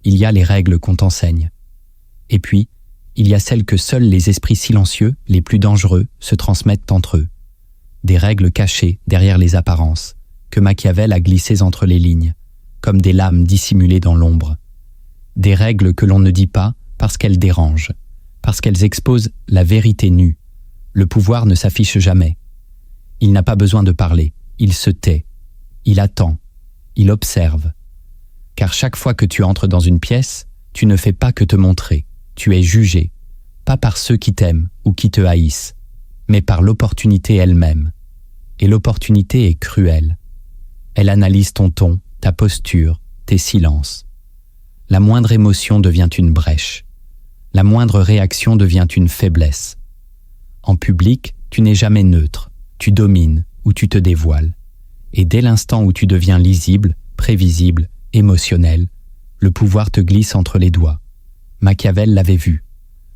il y a les règles qu'on t'enseigne. Et puis, il y a celles que seuls les esprits silencieux, les plus dangereux, se transmettent entre eux. Des règles cachées derrière les apparences, que Machiavel a glissées entre les lignes, comme des lames dissimulées dans l'ombre. Des règles que l'on ne dit pas parce qu'elles dérangent, parce qu'elles exposent la vérité nue. Le pouvoir ne s'affiche jamais. Il n'a pas besoin de parler, il se tait, il attend, il observe. Car chaque fois que tu entres dans une pièce, tu ne fais pas que te montrer, tu es jugé, pas par ceux qui t'aiment ou qui te haïssent, mais par l'opportunité elle-même. Et l'opportunité est cruelle. Elle analyse ton ton, ta posture, tes silences. La moindre émotion devient une brèche. La moindre réaction devient une faiblesse. En public, tu n'es jamais neutre, tu domines ou tu te dévoiles. Et dès l'instant où tu deviens lisible, prévisible, émotionnel, le pouvoir te glisse entre les doigts. Machiavel l'avait vu.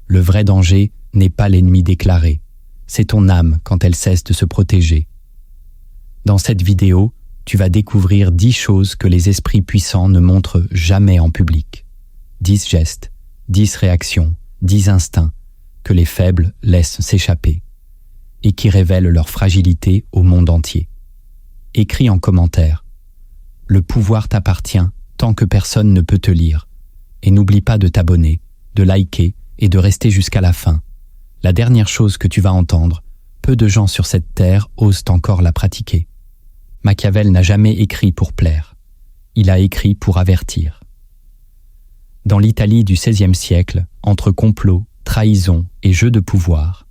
Le vrai danger n'est pas l'ennemi déclaré, c'est ton âme quand elle cesse de se protéger. Dans cette vidéo, tu vas découvrir 10 choses que les esprits puissants ne montrent jamais en public. 10 gestes, 10 réactions, 10 instincts que les faibles laissent s'échapper et qui révèlent leur fragilité au monde entier. Écris en commentaire. Le pouvoir t'appartient tant que personne ne peut te lire. Et n'oublie pas de t'abonner, de liker et de rester jusqu'à la fin. La dernière chose que tu vas entendre, peu de gens sur cette terre osent encore la pratiquer. Machiavel n'a jamais écrit pour plaire. Il a écrit pour avertir. Dans l'Italie du XVIe siècle, entre complots, trahisons et jeux de pouvoir,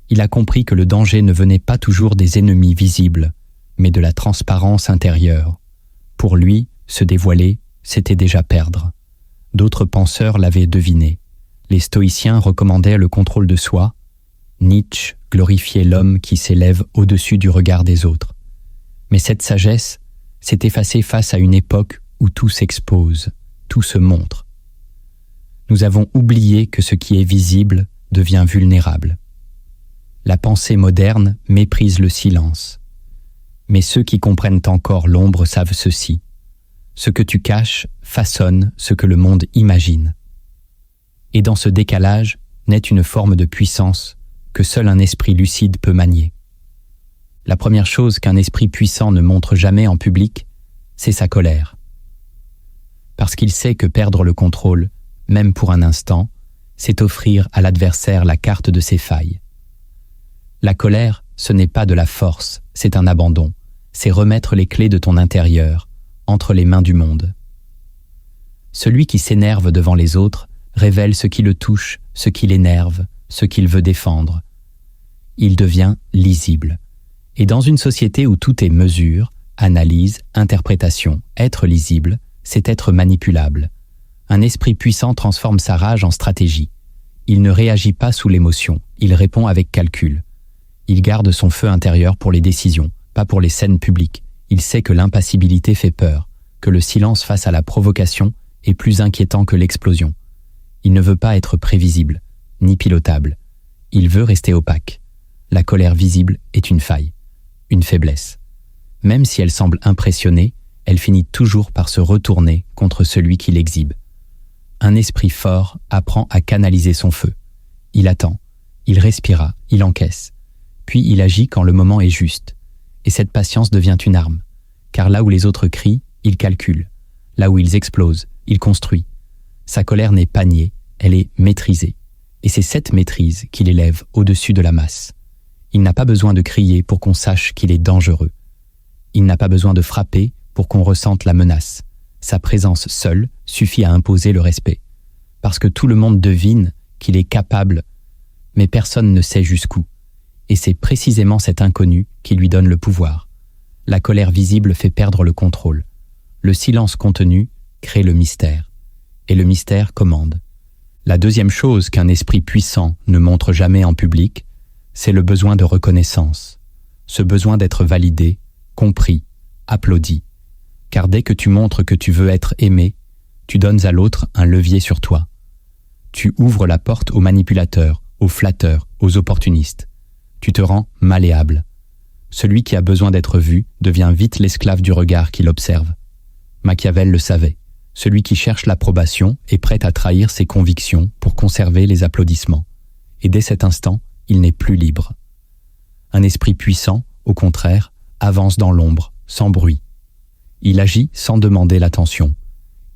il a compris que le danger ne venait pas toujours des ennemis visibles, mais de la transparence intérieure. Pour lui, se dévoiler, c'était déjà perdre. D'autres penseurs l'avaient deviné. Les stoïciens recommandaient le contrôle de soi. Nietzsche glorifiait l'homme qui s'élève au-dessus du regard des autres. Mais cette sagesse s'est effacée face à une époque où tout s'expose, tout se montre. Nous avons oublié que ce qui est visible devient vulnérable. La pensée moderne méprise le silence. Mais ceux qui comprennent encore l'ombre savent ceci. Ce que tu caches façonne ce que le monde imagine. Et dans ce décalage naît une forme de puissance que seul un esprit lucide peut manier. La première chose qu'un esprit puissant ne montre jamais en public, c'est sa colère. Parce qu'il sait que perdre le contrôle, même pour un instant, c'est offrir à l'adversaire la carte de ses failles. La colère, ce n'est pas de la force, c'est un abandon. C'est remettre les clés de ton intérieur entre les mains du monde. Celui qui s'énerve devant les autres révèle ce qui le touche, ce qui l'énerve, ce qu'il veut défendre. Il devient lisible. Et dans une société où tout est mesure, analyse, interprétation, être lisible, c'est être manipulable. Un esprit puissant transforme sa rage en stratégie. Il ne réagit pas sous l'émotion, il répond avec calcul. Il garde son feu intérieur pour les décisions, pas pour les scènes publiques. Il sait que l'impassibilité fait peur, que le silence face à la provocation est plus inquiétant que l'explosion. Il ne veut pas être prévisible, ni pilotable. Il veut rester opaque. La colère visible est une faille, une faiblesse. Même si elle semble impressionnée, elle finit toujours par se retourner contre celui qui l'exhibe. Un esprit fort apprend à canaliser son feu. Il attend, il respira, il encaisse. Puis il agit quand le moment est juste. Et cette patience devient une arme. Car là où les autres crient, il calcule. Là où ils explosent, il construit. Sa colère n'est pas niée, elle est maîtrisée. Et c'est cette maîtrise qui l'élève au-dessus de la masse. Il n'a pas besoin de crier pour qu'on sache qu'il est dangereux. Il n'a pas besoin de frapper pour qu'on ressente la menace. Sa présence seule suffit à imposer le respect. Parce que tout le monde devine qu'il est capable, mais personne ne sait jusqu'où. Et c'est précisément cet inconnu qui lui donne le pouvoir. La colère visible fait perdre le contrôle. Le silence contenu crée le mystère. Et le mystère commande. La deuxième chose qu'un esprit puissant ne montre jamais en public, c'est le besoin de reconnaissance. Ce besoin d'être validé, compris, applaudi. Car dès que tu montres que tu veux être aimé, tu donnes à l'autre un levier sur toi. Tu ouvres la porte aux manipulateurs, aux flatteurs, aux opportunistes. Tu te rends malléable. Celui qui a besoin d'être vu devient vite l'esclave du regard qui l'observe. Machiavel le savait. Celui qui cherche l'approbation est prêt à trahir ses convictions pour conserver les applaudissements. Et dès cet instant, il n'est plus libre. Un esprit puissant, au contraire, avance dans l'ombre, sans bruit. Il agit sans demander l'attention.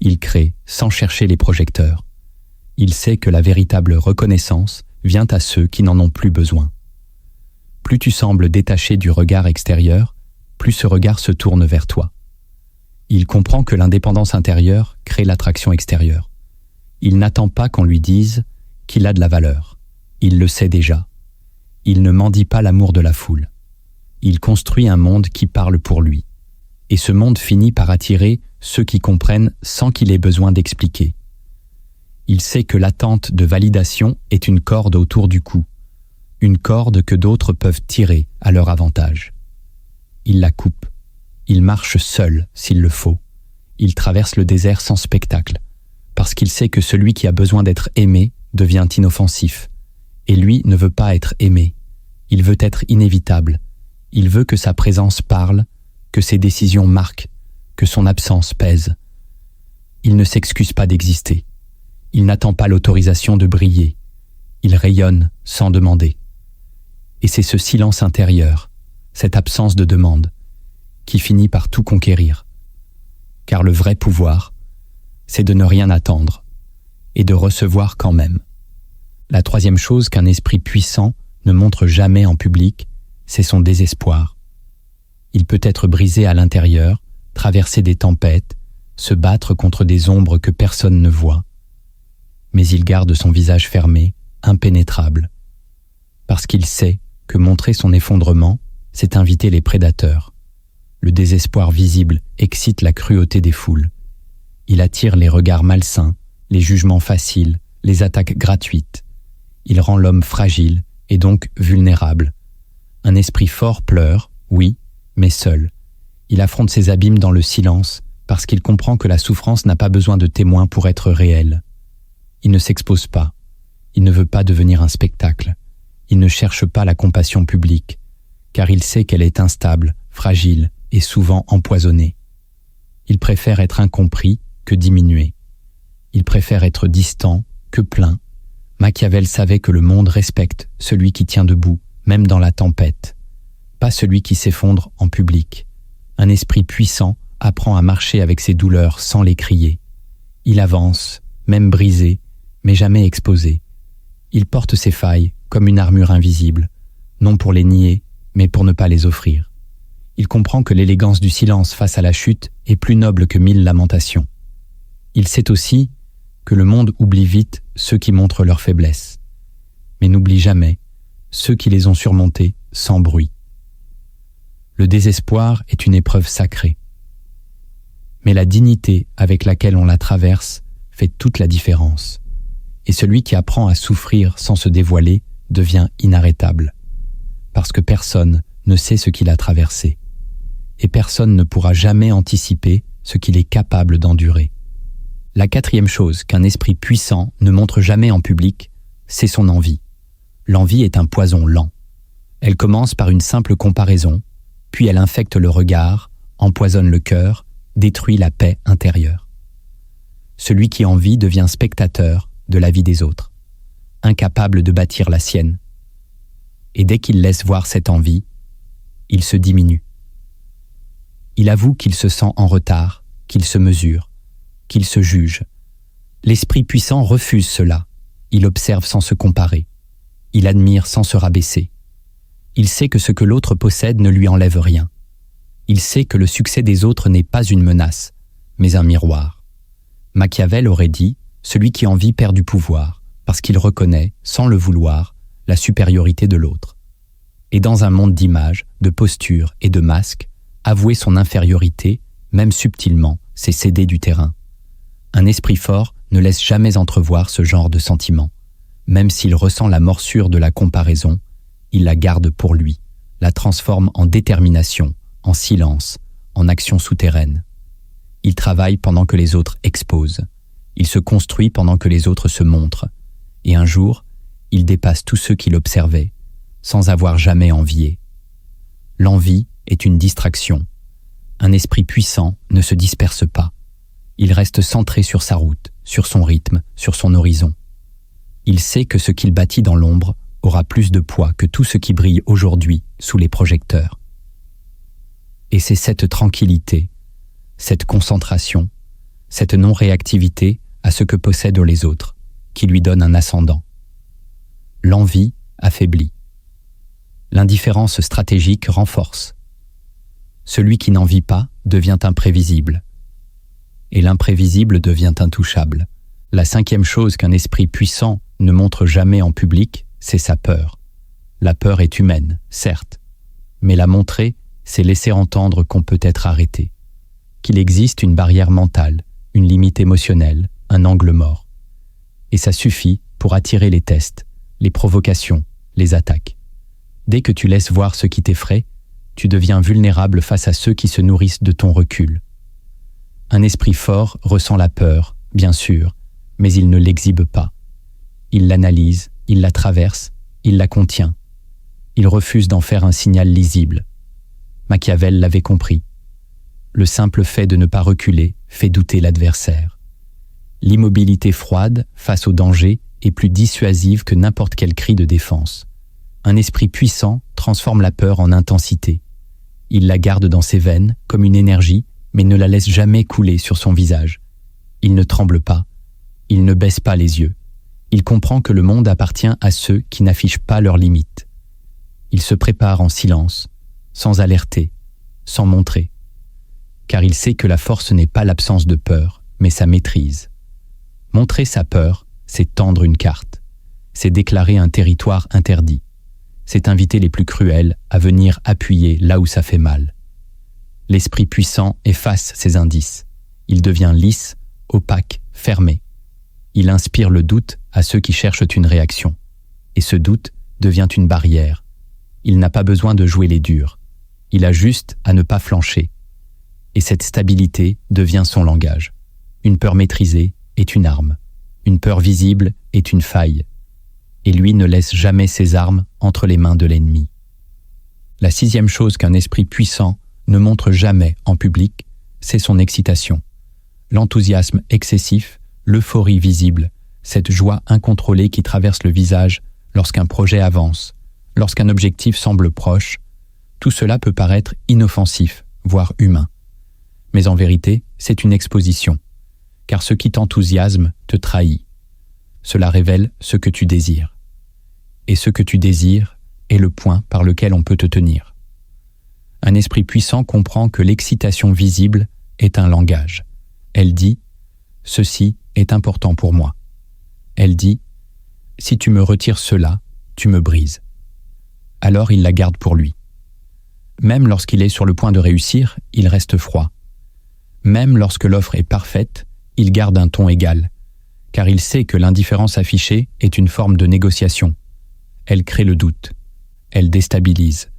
Il crée sans chercher les projecteurs. Il sait que la véritable reconnaissance vient à ceux qui n'en ont plus besoin. Plus tu sembles détaché du regard extérieur, plus ce regard se tourne vers toi. Il comprend que l'indépendance intérieure crée l'attraction extérieure. Il n'attend pas qu'on lui dise qu'il a de la valeur. Il le sait déjà. Il ne mendie pas l'amour de la foule. Il construit un monde qui parle pour lui. Et ce monde finit par attirer ceux qui comprennent sans qu'il ait besoin d'expliquer. Il sait que l'attente de validation est une corde autour du cou, une corde que d'autres peuvent tirer à leur avantage. Il la coupe. Il marche seul s'il le faut. Il traverse le désert sans spectacle, parce qu'il sait que celui qui a besoin d'être aimé devient inoffensif. Et lui ne veut pas être aimé. Il veut être inévitable. Il veut que sa présence parle, que ses décisions marquent, que son absence pèse. Il ne s'excuse pas d'exister. Il n'attend pas l'autorisation de briller. Il rayonne sans demander. Et c'est ce silence intérieur, cette absence de demande, qui finit par tout conquérir. Car le vrai pouvoir, c'est de ne rien attendre et de recevoir quand même. La troisième chose qu'un esprit puissant ne montre jamais en public, c'est son désespoir. Il peut être brisé à l'intérieur, traverser des tempêtes, se battre contre des ombres que personne ne voit. Mais il garde son visage fermé, impénétrable, parce qu'il sait que montrer son effondrement, c'est inviter les prédateurs. Le désespoir visible excite la cruauté des foules. Il attire les regards malsains, les jugements faciles, les attaques gratuites. Il rend l'homme fragile et donc vulnérable. Un esprit fort pleure, oui, mais seul. Il affronte ses abîmes dans le silence parce qu'il comprend que la souffrance n'a pas besoin de témoins pour être réelle. Il ne s'expose pas. Il ne veut pas devenir un spectacle. Il ne cherche pas la compassion publique, car il sait qu'elle est instable, fragile et souvent empoisonnée. Il préfère être incompris que diminué. Il préfère être distant que plein. Machiavel savait que le monde respecte celui qui tient debout, même dans la tempête, pas celui qui s'effondre en public. Un esprit puissant apprend à marcher avec ses douleurs sans les crier. Il avance, même brisé, mais jamais exposé. Il porte ses failles comme une armure invisible, non pour les nier, mais pour ne pas les offrir. Il comprend que l'élégance du silence face à la chute est plus noble que 1000 lamentations. Il sait aussi que le monde oublie vite ceux qui montrent leur faiblesse, mais n'oublie jamais ceux qui les ont surmontés sans bruit. Le désespoir est une épreuve sacrée, mais la dignité avec laquelle on la traverse fait toute la différence. Et celui qui apprend à souffrir sans se dévoiler devient inarrêtable, parce que personne ne sait ce qu'il a traversé, et personne ne pourra jamais anticiper ce qu'il est capable d'endurer. La quatrième chose qu'un esprit puissant ne montre jamais en public, c'est son envie. L'envie est un poison lent. Elle commence par une simple comparaison, puis elle infecte le regard, empoisonne le cœur, détruit la paix intérieure. Celui qui envie devient spectateur de la vie des autres, incapable de bâtir la sienne. Et dès qu'il laisse voir cette envie, il se diminue. Il avoue qu'il se sent en retard, qu'il se mesure, qu'il se juge. L'esprit puissant refuse cela. Il observe sans se comparer. Il admire sans se rabaisser. Il sait que ce que l'autre possède ne lui enlève rien. Il sait que le succès des autres n'est pas une menace, mais un miroir. Machiavel aurait dit « Celui qui envie perd du pouvoir, parce qu'il reconnaît, sans le vouloir, la supériorité de l'autre. » Et dans un monde d'images, de postures et de masques, avouer son infériorité, même subtilement, c'est céder du terrain. Un esprit fort ne laisse jamais entrevoir ce genre de sentiment. Même s'il ressent la morsure de la comparaison, il la garde pour lui, la transforme en détermination, en silence, en action souterraine. Il travaille pendant que les autres exposent. Il se construit pendant que les autres se montrent. Et un jour, il dépasse tous ceux qui l'observaient, sans avoir jamais envié. L'envie est une distraction. Un esprit puissant ne se disperse pas. Il reste centré sur sa route, sur son rythme, sur son horizon. Il sait que ce qu'il bâtit dans l'ombre aura plus de poids que tout ce qui brille aujourd'hui sous les projecteurs. Et c'est cette tranquillité, cette concentration, cette non-réactivité à ce que possèdent les autres qui lui donne un ascendant. L'envie affaiblit. L'indifférence stratégique renforce. Celui qui n'en vit pas devient imprévisible. Et l'imprévisible devient intouchable. La 5e chose qu'un esprit puissant ne montre jamais en public, c'est sa peur. La peur est humaine, certes, mais la montrer, c'est laisser entendre qu'on peut être arrêté, qu'il existe une barrière mentale, une limite émotionnelle, un angle mort. Et ça suffit pour attirer les tests, les provocations, les attaques. Dès que tu laisses voir ce qui t'effraie, tu deviens vulnérable face à ceux qui se nourrissent de ton recul. Un esprit fort ressent la peur, bien sûr, mais il ne l'exhibe pas. Il l'analyse, il la traverse, il la contient. Il refuse d'en faire un signal lisible. Machiavel l'avait compris. Le simple fait de ne pas reculer fait douter l'adversaire. L'immobilité froide face au danger est plus dissuasive que n'importe quel cri de défense. Un esprit puissant transforme la peur en intensité. Il la garde dans ses veines comme une énergie, mais ne la laisse jamais couler sur son visage. Il ne tremble pas, il ne baisse pas les yeux. Il comprend que le monde appartient à ceux qui n'affichent pas leurs limites. Il se prépare en silence, sans alerter, sans montrer. Car il sait que la force n'est pas l'absence de peur, mais sa maîtrise. Montrer sa peur, c'est tendre une carte. C'est déclarer un territoire interdit. C'est inviter les plus cruels à venir appuyer là où ça fait mal. L'esprit puissant efface ces indices. Il devient lisse, opaque, fermé. Il inspire le doute à ceux qui cherchent une réaction. Et ce doute devient une barrière. Il n'a pas besoin de jouer les durs. Il a juste à ne pas flancher. Et cette stabilité devient son langage. Une peur maîtrisée est une arme. Une peur visible est une faille. Et lui ne laisse jamais ses armes entre les mains de l'ennemi. La 6e chose qu'un esprit puissant ne montre jamais en public, c'est son excitation. L'enthousiasme excessif, l'euphorie visible, cette joie incontrôlée qui traverse le visage lorsqu'un projet avance, lorsqu'un objectif semble proche, tout cela peut paraître inoffensif, voire humain. Mais en vérité, c'est une exposition, car ce qui t'enthousiasme te trahit. Cela révèle ce que tu désires. Et ce que tu désires est le point par lequel on peut te tenir. Un esprit puissant comprend que l'excitation visible est un langage. Elle dit « Ceci est important pour moi ». Elle dit « Si tu me retires cela, tu me brises ». Alors il la garde pour lui. Même lorsqu'il est sur le point de réussir, il reste froid. Même lorsque l'offre est parfaite, il garde un ton égal, car il sait que l'indifférence affichée est une forme de négociation. Elle crée le doute. Elle déstabilise.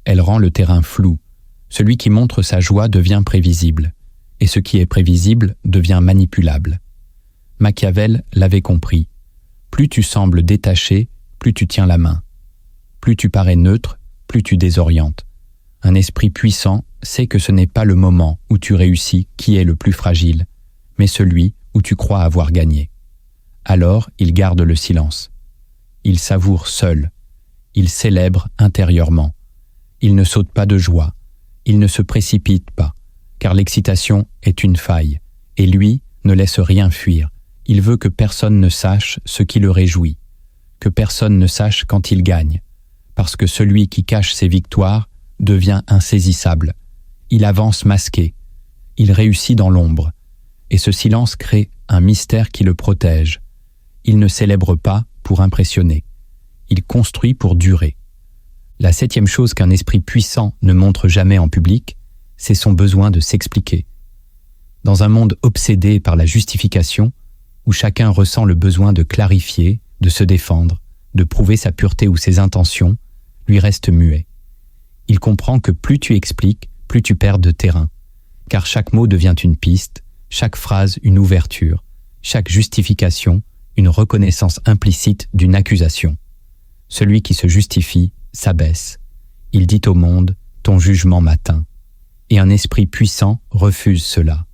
Elle rend le terrain flou. Celui qui montre sa joie devient prévisible, et ce qui est prévisible devient manipulable. Machiavel l'avait compris. Plus tu sembles détaché, plus tu tiens la main. Plus tu parais neutre, plus tu désorientes. Un esprit puissant sait que ce n'est pas le moment où tu réussis qui est le plus fragile, mais celui où tu crois avoir gagné. Alors il garde le silence. Il savoure seul. Il célèbre intérieurement. Il ne saute pas de joie. Il ne se précipite pas, car l'excitation est une faille, et lui ne laisse rien fuir. Il veut que personne ne sache ce qui le réjouit, que personne ne sache quand il gagne, parce que celui qui cache ses victoires devient insaisissable. Il avance masqué. Il réussit dans l'ombre, et ce silence crée un mystère qui le protège. Il ne célèbre pas pour impressionner. Il construit pour durer. La 7e chose qu'un esprit puissant ne montre jamais en public, c'est son besoin de s'expliquer. Dans un monde obsédé par la justification, où chacun ressent le besoin de clarifier, de se défendre, de prouver sa pureté ou ses intentions, lui reste muet. Il comprend que plus tu expliques, plus tu perds de terrain, car chaque mot devient une piste, chaque phrase une ouverture, chaque justification une reconnaissance implicite d'une accusation. Celui qui se justifie s'abaisse. Il dit au monde « ton jugement m'atteint ». Et un esprit puissant refuse cela.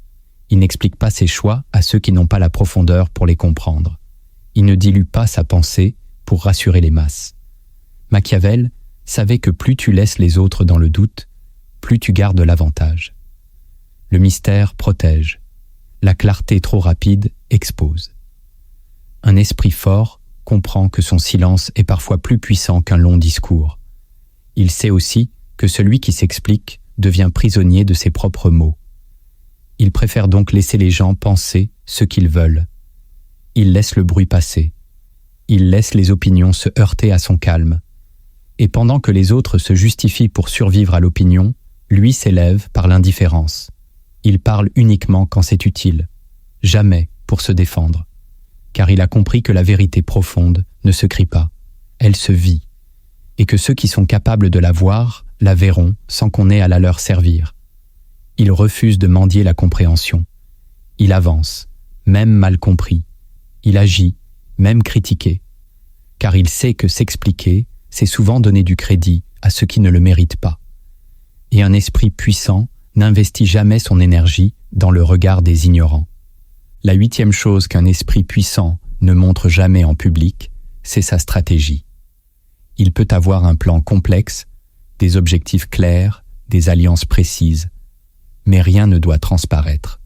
Il n'explique pas ses choix à ceux qui n'ont pas la profondeur pour les comprendre. Il ne dilue pas sa pensée pour rassurer les masses. Machiavel savait que plus tu laisses les autres dans le doute, plus tu gardes l'avantage. Le mystère protège. La clarté trop rapide expose. Un esprit fort comprend que son silence est parfois plus puissant qu'un long discours. Il sait aussi que celui qui s'explique devient prisonnier de ses propres mots. Il préfère donc laisser les gens penser ce qu'ils veulent. Il laisse le bruit passer. Il laisse les opinions se heurter à son calme. Et pendant que les autres se justifient pour survivre à l'opinion, lui s'élève par l'indifférence. Il parle uniquement quand c'est utile, jamais pour se défendre. Car il a compris que la vérité profonde ne se crie pas, elle se vit. Et que ceux qui sont capables de la voir, la verront sans qu'on ait à la leur servir. Il refuse de mendier la compréhension. Il avance, même mal compris. Il agit, même critiqué. Car il sait que s'expliquer, c'est souvent donner du crédit à ceux qui ne le méritent pas. Et un esprit puissant n'investit jamais son énergie dans le regard des ignorants. La 8e chose qu'un esprit puissant ne montre jamais en public, c'est sa stratégie. Il peut avoir un plan complexe, des objectifs clairs, des alliances précises, mais rien ne doit transparaître.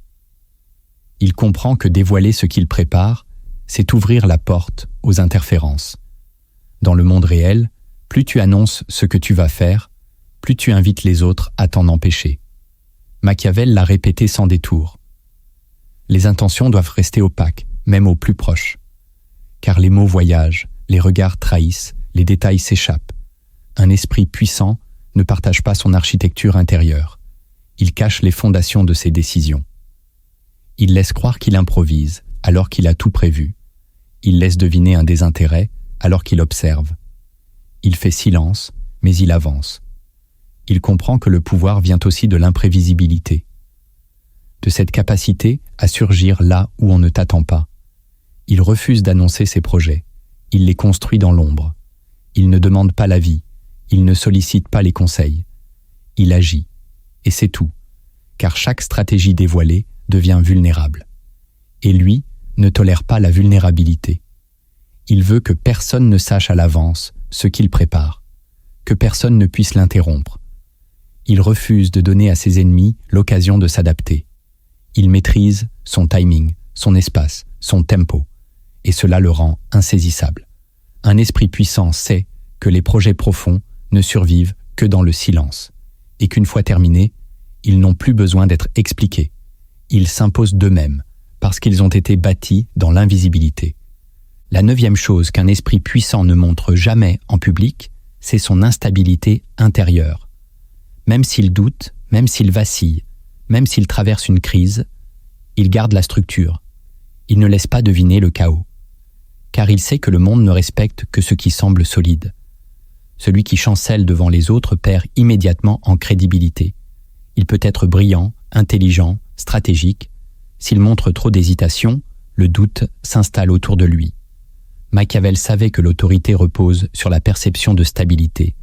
Il comprend que dévoiler ce qu'il prépare, c'est ouvrir la porte aux interférences. Dans le monde réel, plus tu annonces ce que tu vas faire, plus tu invites les autres à t'en empêcher. Machiavel l'a répété sans détour. Les intentions doivent rester opaques, même aux plus proches. Car les mots voyagent, les regards trahissent, les détails s'échappent. Un esprit puissant ne partage pas son architecture intérieure. Il cache les fondations de ses décisions. Il laisse croire qu'il improvise, alors qu'il a tout prévu. Il laisse deviner un désintérêt, alors qu'il observe. Il fait silence, mais il avance. Il comprend que le pouvoir vient aussi de l'imprévisibilité, de cette capacité à surgir là où on ne t'attend pas. Il refuse d'annoncer ses projets. Il les construit dans l'ombre. Il ne demande pas l'avis. Il ne sollicite pas les conseils. Il agit. Et c'est tout. Car chaque stratégie dévoilée devient vulnérable. Et lui ne tolère pas la vulnérabilité. Il veut que personne ne sache à l'avance ce qu'il prépare, que personne ne puisse l'interrompre. Il refuse de donner à ses ennemis l'occasion de s'adapter. Il maîtrise son timing, son espace, son tempo, et cela le rend insaisissable. Un esprit puissant sait que les projets profonds ne survivent que dans le silence, et qu'une fois terminés, ils n'ont plus besoin d'être expliqués. Ils s'imposent d'eux-mêmes, parce qu'ils ont été bâtis dans l'invisibilité. La 9e chose qu'un esprit puissant ne montre jamais en public, c'est son instabilité intérieure. Même s'il doute, même s'il vacille, même s'il traverse une crise, il garde la structure. Il ne laisse pas deviner le chaos. Car il sait que le monde ne respecte que ce qui semble solide. Celui qui chancelle devant les autres perd immédiatement en crédibilité. Il peut être brillant, intelligent, stratégique. S'il montre trop d'hésitation, le doute s'installe autour de lui. Machiavel savait que l'autorité repose sur la perception de stabilité,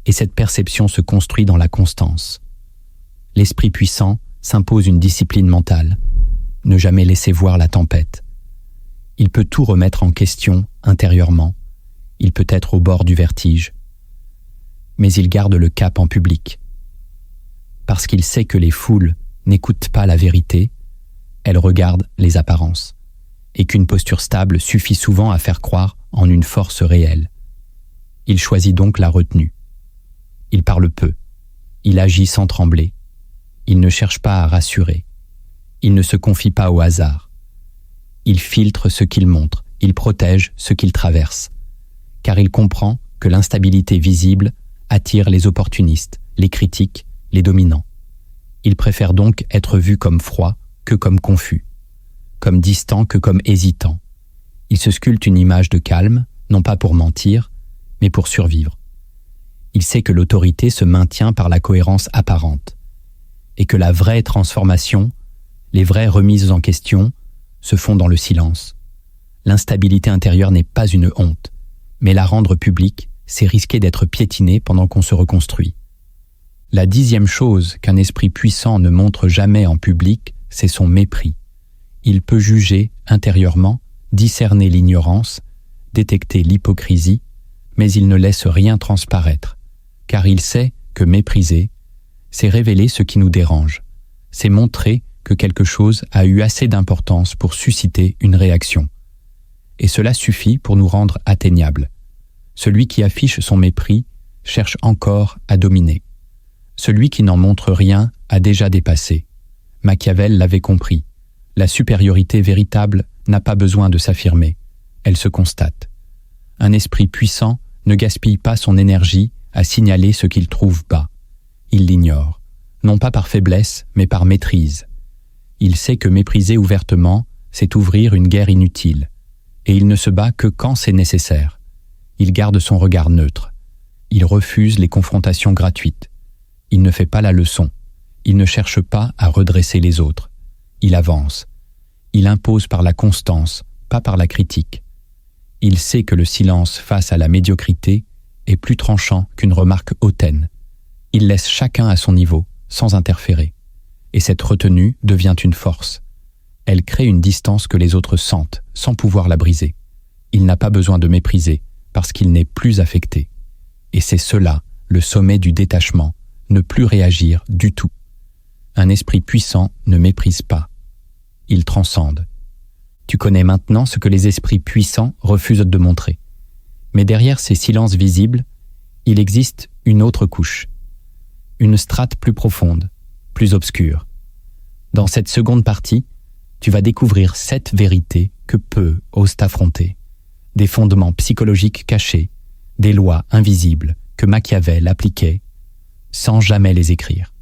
et cette perception se construit dans la constance. L'esprit puissant s'impose une discipline mentale, ne jamais laisser voir la tempête. Il peut tout remettre en question intérieurement, il peut être au bord du vertige, mais il garde le cap en public. Parce qu'il sait que les foules n'écoutent pas la vérité, elles regardent les apparences, et qu'une posture stable suffit souvent à faire croire en une force réelle. Il choisit donc la retenue. Il parle peu, il agit sans trembler, il ne cherche pas à rassurer, il ne se confie pas au hasard. Il filtre ce qu'il montre, il protège ce qu'il traverse, car il comprend que l'instabilité visible attire les opportunistes, les critiques, les dominants. Il préfère donc être vu comme froid que comme confus, comme distant que comme hésitant. Il se sculpte une image de calme, non pas pour mentir, mais pour survivre. Il sait que l'autorité se maintient par la cohérence apparente, et que la vraie transformation, les vraies remises en question, se font dans le silence. L'instabilité intérieure n'est pas une honte, mais la rendre publique, c'est risquer d'être piétiné pendant qu'on se reconstruit. La 10e chose qu'un esprit puissant ne montre jamais en public, c'est son mépris. Il peut juger intérieurement, discerner l'ignorance, détecter l'hypocrisie, mais il ne laisse rien transparaître, car il sait que mépriser, c'est révéler ce qui nous dérange, c'est montrer que quelque chose a eu assez d'importance pour susciter une réaction. Et cela suffit pour nous rendre atteignables. Celui qui affiche son mépris cherche encore à dominer. Celui qui n'en montre rien a déjà dépassé. Machiavel l'avait compris. La supériorité véritable n'a pas besoin de s'affirmer, elle se constate. Un esprit puissant ne gaspille pas son énergie à signaler ce qu'il trouve bas. Il l'ignore, non pas par faiblesse, mais par maîtrise. Il sait que mépriser ouvertement, c'est ouvrir une guerre inutile, et il ne se bat que quand c'est nécessaire. Il garde son regard neutre. Il refuse les confrontations gratuites. Il ne fait pas la leçon. Il ne cherche pas à redresser les autres. Il avance. Il impose par la constance, pas par la critique. Il sait que le silence face à la médiocrité est plus tranchant qu'une remarque hautaine. Il laisse chacun à son niveau, sans interférer. Et cette retenue devient une force. Elle crée une distance que les autres sentent, sans pouvoir la briser. Il n'a pas besoin de mépriser, parce qu'il n'est plus affecté. Et c'est cela, le sommet du détachement, ne plus réagir du tout. Un esprit puissant ne méprise pas. Il transcende. Tu connais maintenant ce que les esprits puissants refusent de montrer. Mais derrière ces silences visibles, il existe une autre couche. Une strate plus profonde, plus obscure. Dans cette seconde partie, tu vas découvrir 7 vérités que peu osent affronter. Des fondements psychologiques cachés, des lois invisibles que Machiavel appliquait sans jamais les écrire.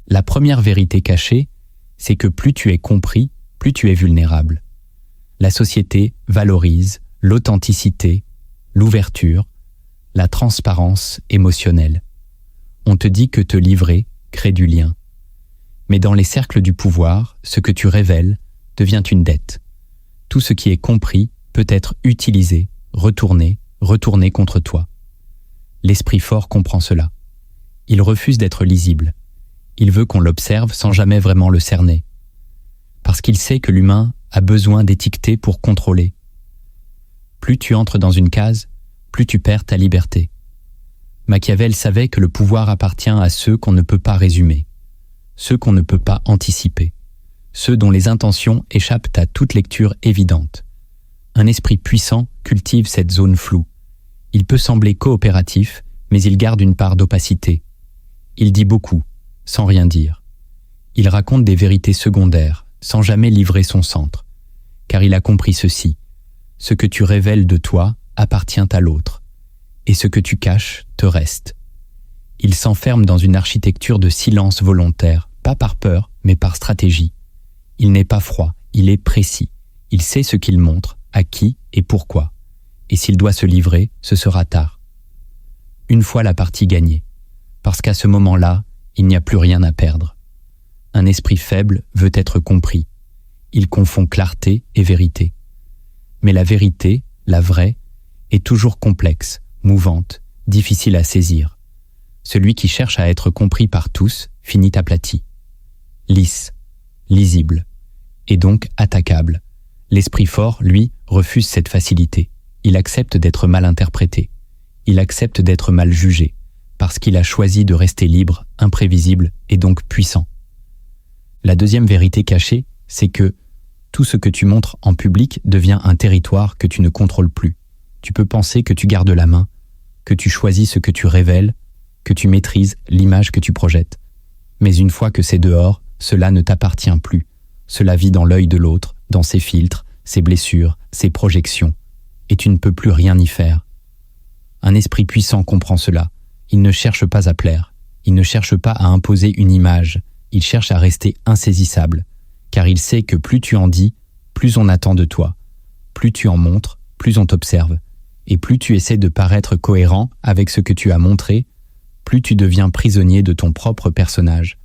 La première vérité cachée, c'est que plus tu es compris, plus tu es vulnérable. La société valorise l'authenticité, l'ouverture, la transparence émotionnelle. On te dit que te livrer crée du lien. Mais dans les cercles du pouvoir, ce que tu révèles devient une dette. Tout ce qui est compris peut être utilisé, retourné contre toi. L'esprit fort comprend cela. Il refuse d'être lisible. Il veut qu'on l'observe sans jamais vraiment le cerner. Parce qu'il sait que l'humain a besoin d'étiqueter pour contrôler. Plus tu entres dans une case, plus tu perds ta liberté. Machiavel savait que le pouvoir appartient à ceux qu'on ne peut pas résumer, ceux qu'on ne peut pas anticiper, ceux dont les intentions échappent à toute lecture évidente. Un esprit puissant cultive cette zone floue. Il peut sembler coopératif, mais il garde une part d'opacité. Il dit beaucoup, sans rien dire. Il raconte des vérités secondaires, sans jamais livrer son centre. Car il a compris ceci. Ce que tu révèles de toi appartient à l'autre. Et ce que tu caches te reste. Il s'enferme dans une architecture de silence volontaire, pas par peur, mais par stratégie. Il n'est pas froid, il est précis. Il sait ce qu'il montre, à qui et pourquoi. Et s'il doit se livrer, ce sera tard. Une fois la partie gagnée. Parce qu'à ce moment-là, il n'y a plus rien à perdre. Un esprit faible veut être compris. Il confond clarté et vérité. Mais la vérité, la vraie, est toujours complexe, mouvante, difficile à saisir. Celui qui cherche à être compris par tous finit aplati. Lisse, lisible, et donc attaquable. L'esprit fort, lui, refuse cette facilité. Il accepte d'être mal interprété. Il accepte d'être mal jugé, parce qu'il a choisi de rester libre, imprévisible et donc puissant. La deuxième vérité cachée, c'est que tout ce que tu montres en public devient un territoire que tu ne contrôles plus. Tu peux penser que tu gardes la main, que tu choisis ce que tu révèles, que tu maîtrises l'image que tu projettes. Mais une fois que c'est dehors, cela ne t'appartient plus. Cela vit dans l'œil de l'autre, dans ses filtres, ses blessures, ses projections. Et tu ne peux plus rien y faire. Un esprit puissant comprend cela. Il ne cherche pas à plaire. Il ne cherche pas à imposer une image. Il cherche à rester insaisissable. Car il sait que plus tu en dis, plus on attend de toi. Plus tu en montres, plus on t'observe. Et plus tu essaies de paraître cohérent avec ce que tu as montré, plus tu deviens prisonnier de ton propre personnage.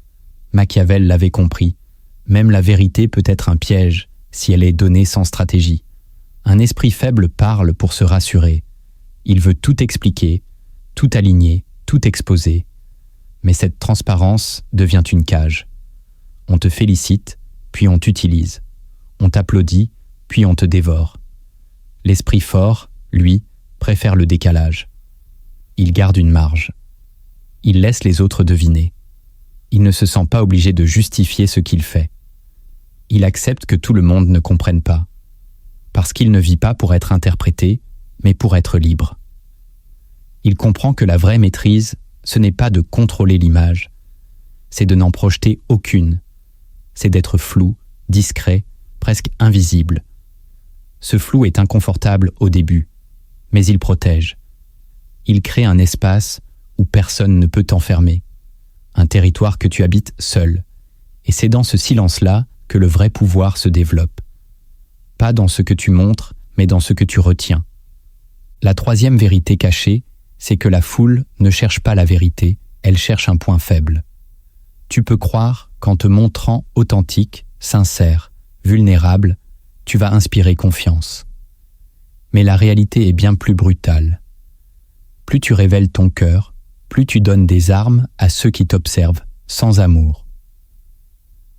Machiavel l'avait compris. Même la vérité peut être un piège si elle est donnée sans stratégie. Un esprit faible parle pour se rassurer. Il veut tout expliquer, tout aligner, tout exposer. Mais cette transparence devient une cage. On te félicite, puis on t'utilise. On t'applaudit, puis on te dévore. L'esprit fort, lui, préfère le décalage. Il garde une marge. Il laisse les autres deviner. Il ne se sent pas obligé de justifier ce qu'il fait. Il accepte que tout le monde ne comprenne pas. Parce qu'il ne vit pas pour être interprété, mais pour être libre. Il comprend que la vraie maîtrise, ce n'est pas de contrôler l'image, c'est de n'en projeter aucune. C'est d'être flou, discret, presque invisible. Ce flou est inconfortable au début, mais il protège. Il crée un espace où personne ne peut t'enfermer, un territoire que tu habites seul. Et c'est dans ce silence-là que le vrai pouvoir se développe. Pas dans ce que tu montres, mais dans ce que tu retiens. La troisième vérité cachée, c'est que la foule ne cherche pas la vérité, elle cherche un point faible. Tu peux croire qu'en te montrant authentique, sincère, vulnérable, tu vas inspirer confiance. Mais la réalité est bien plus brutale. Plus tu révèles ton cœur, plus tu donnes des armes à ceux qui t'observent, sans amour.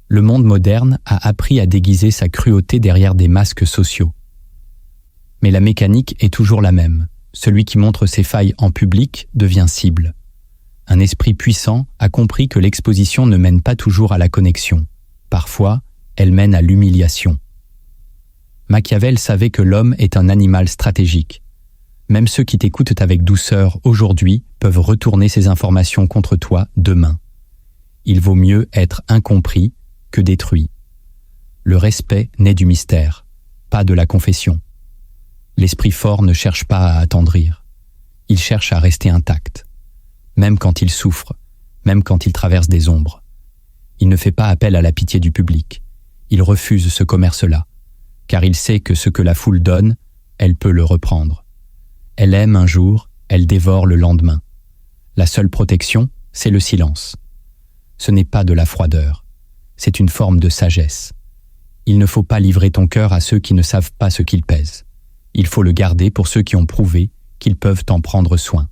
Le monde moderne a appris à déguiser sa cruauté derrière des masques sociaux. Mais la mécanique est toujours la même. Celui qui montre ses failles en public devient cible. Un esprit puissant a compris que l'exposition ne mène pas toujours à la connexion. Parfois, elle mène à l'humiliation. Machiavel savait que l'homme est un animal stratégique. Même ceux qui t'écoutent avec douceur aujourd'hui peuvent retourner ces informations contre toi demain. Il vaut mieux être incompris que détruit. Le respect naît du mystère, pas de la confession. L'esprit fort ne cherche pas à attendrir. Il cherche à rester intact. Même quand il souffre, même quand il traverse des ombres. Il ne fait pas appel à la pitié du public. Il refuse ce commerce-là, car il sait que ce que la foule donne, elle peut le reprendre. Elle aime un jour, elle dévore le lendemain. La seule protection, c'est le silence. Ce n'est pas de la froideur, c'est une forme de sagesse. Il ne faut pas livrer ton cœur à ceux qui ne savent pas ce qu'il pèse. Il faut le garder pour ceux qui ont prouvé qu'ils peuvent en prendre soin.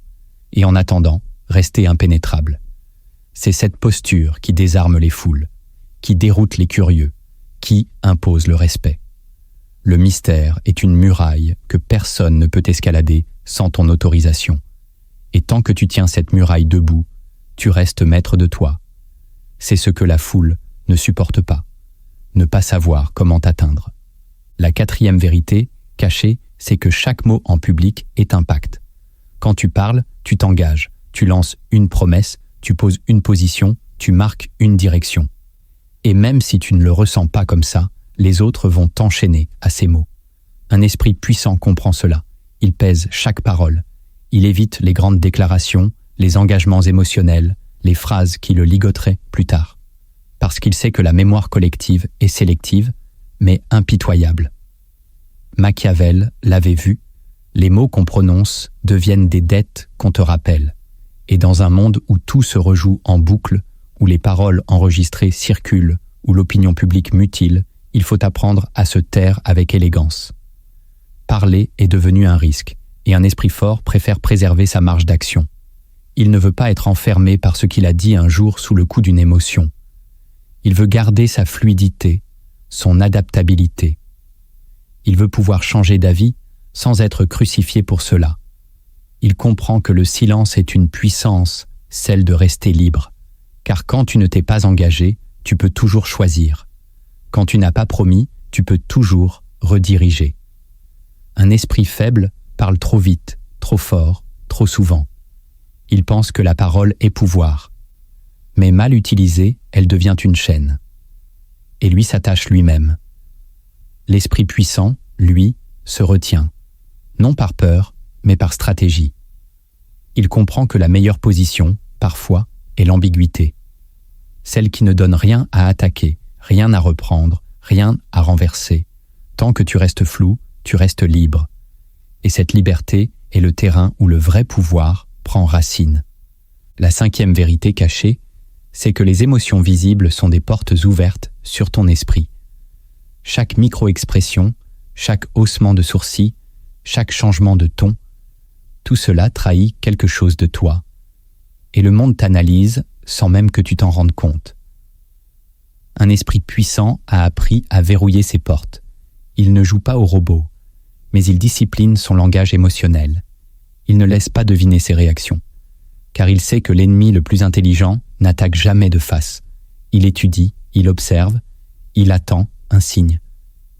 Et en attendant, rester impénétrable. C'est cette posture qui désarme les foules, qui déroute les curieux, qui impose le respect. Le mystère est une muraille que personne ne peut escalader sans ton autorisation. Et tant que tu tiens cette muraille debout, tu restes maître de toi. C'est ce que la foule ne supporte pas. Ne pas savoir comment t'atteindre. La quatrième vérité, cachée, c'est que chaque mot en public est un pacte. Quand tu parles, tu t'engages, tu lances une promesse, tu poses une position, tu marques une direction. Et même si tu ne le ressens pas comme ça, les autres vont t'enchaîner à ces mots. Un esprit puissant comprend cela. Il pèse chaque parole. Il évite les grandes déclarations, les engagements émotionnels, les phrases qui le ligoteraient plus tard. Parce qu'il sait que la mémoire collective est sélective, mais impitoyable. Machiavel l'avait vu, les mots qu'on prononce deviennent des dettes qu'on te rappelle. Et dans un monde où tout se rejoue en boucle, où les paroles enregistrées circulent, où l'opinion publique mutile, il faut apprendre à se taire avec élégance. Parler est devenu un risque, et un esprit fort préfère préserver sa marge d'action. Il ne veut pas être enfermé par ce qu'il a dit un jour sous le coup d'une émotion. Il veut garder sa fluidité, son adaptabilité. Il veut pouvoir changer d'avis sans être crucifié pour cela. Il comprend que le silence est une puissance, celle de rester libre. Car quand tu ne t'es pas engagé, tu peux toujours choisir. Quand tu n'as pas promis, tu peux toujours rediriger. Un esprit faible parle trop vite, trop fort, trop souvent. Il pense que la parole est pouvoir. Mais mal utilisée, elle devient une chaîne. Et lui s'attache lui-même. L'esprit puissant, lui, se retient. Non par peur, mais par stratégie. Il comprend que la meilleure position, parfois, est l'ambiguïté. Celle qui ne donne rien à attaquer, rien à reprendre, rien à renverser. Tant que tu restes flou, tu restes libre. Et cette liberté est le terrain où le vrai pouvoir prend racine. La cinquième vérité cachée, c'est que les émotions visibles sont des portes ouvertes sur ton esprit. Chaque micro-expression, chaque haussement de sourcils, chaque changement de ton, tout cela trahit quelque chose de toi. Et le monde t'analyse sans même que tu t'en rendes compte. Un esprit puissant a appris à verrouiller ses portes. Il ne joue pas au robot, mais il discipline son langage émotionnel. Il ne laisse pas deviner ses réactions, car il sait que l'ennemi le plus intelligent n'attaque jamais de face. Il étudie, il observe, il attend un signe,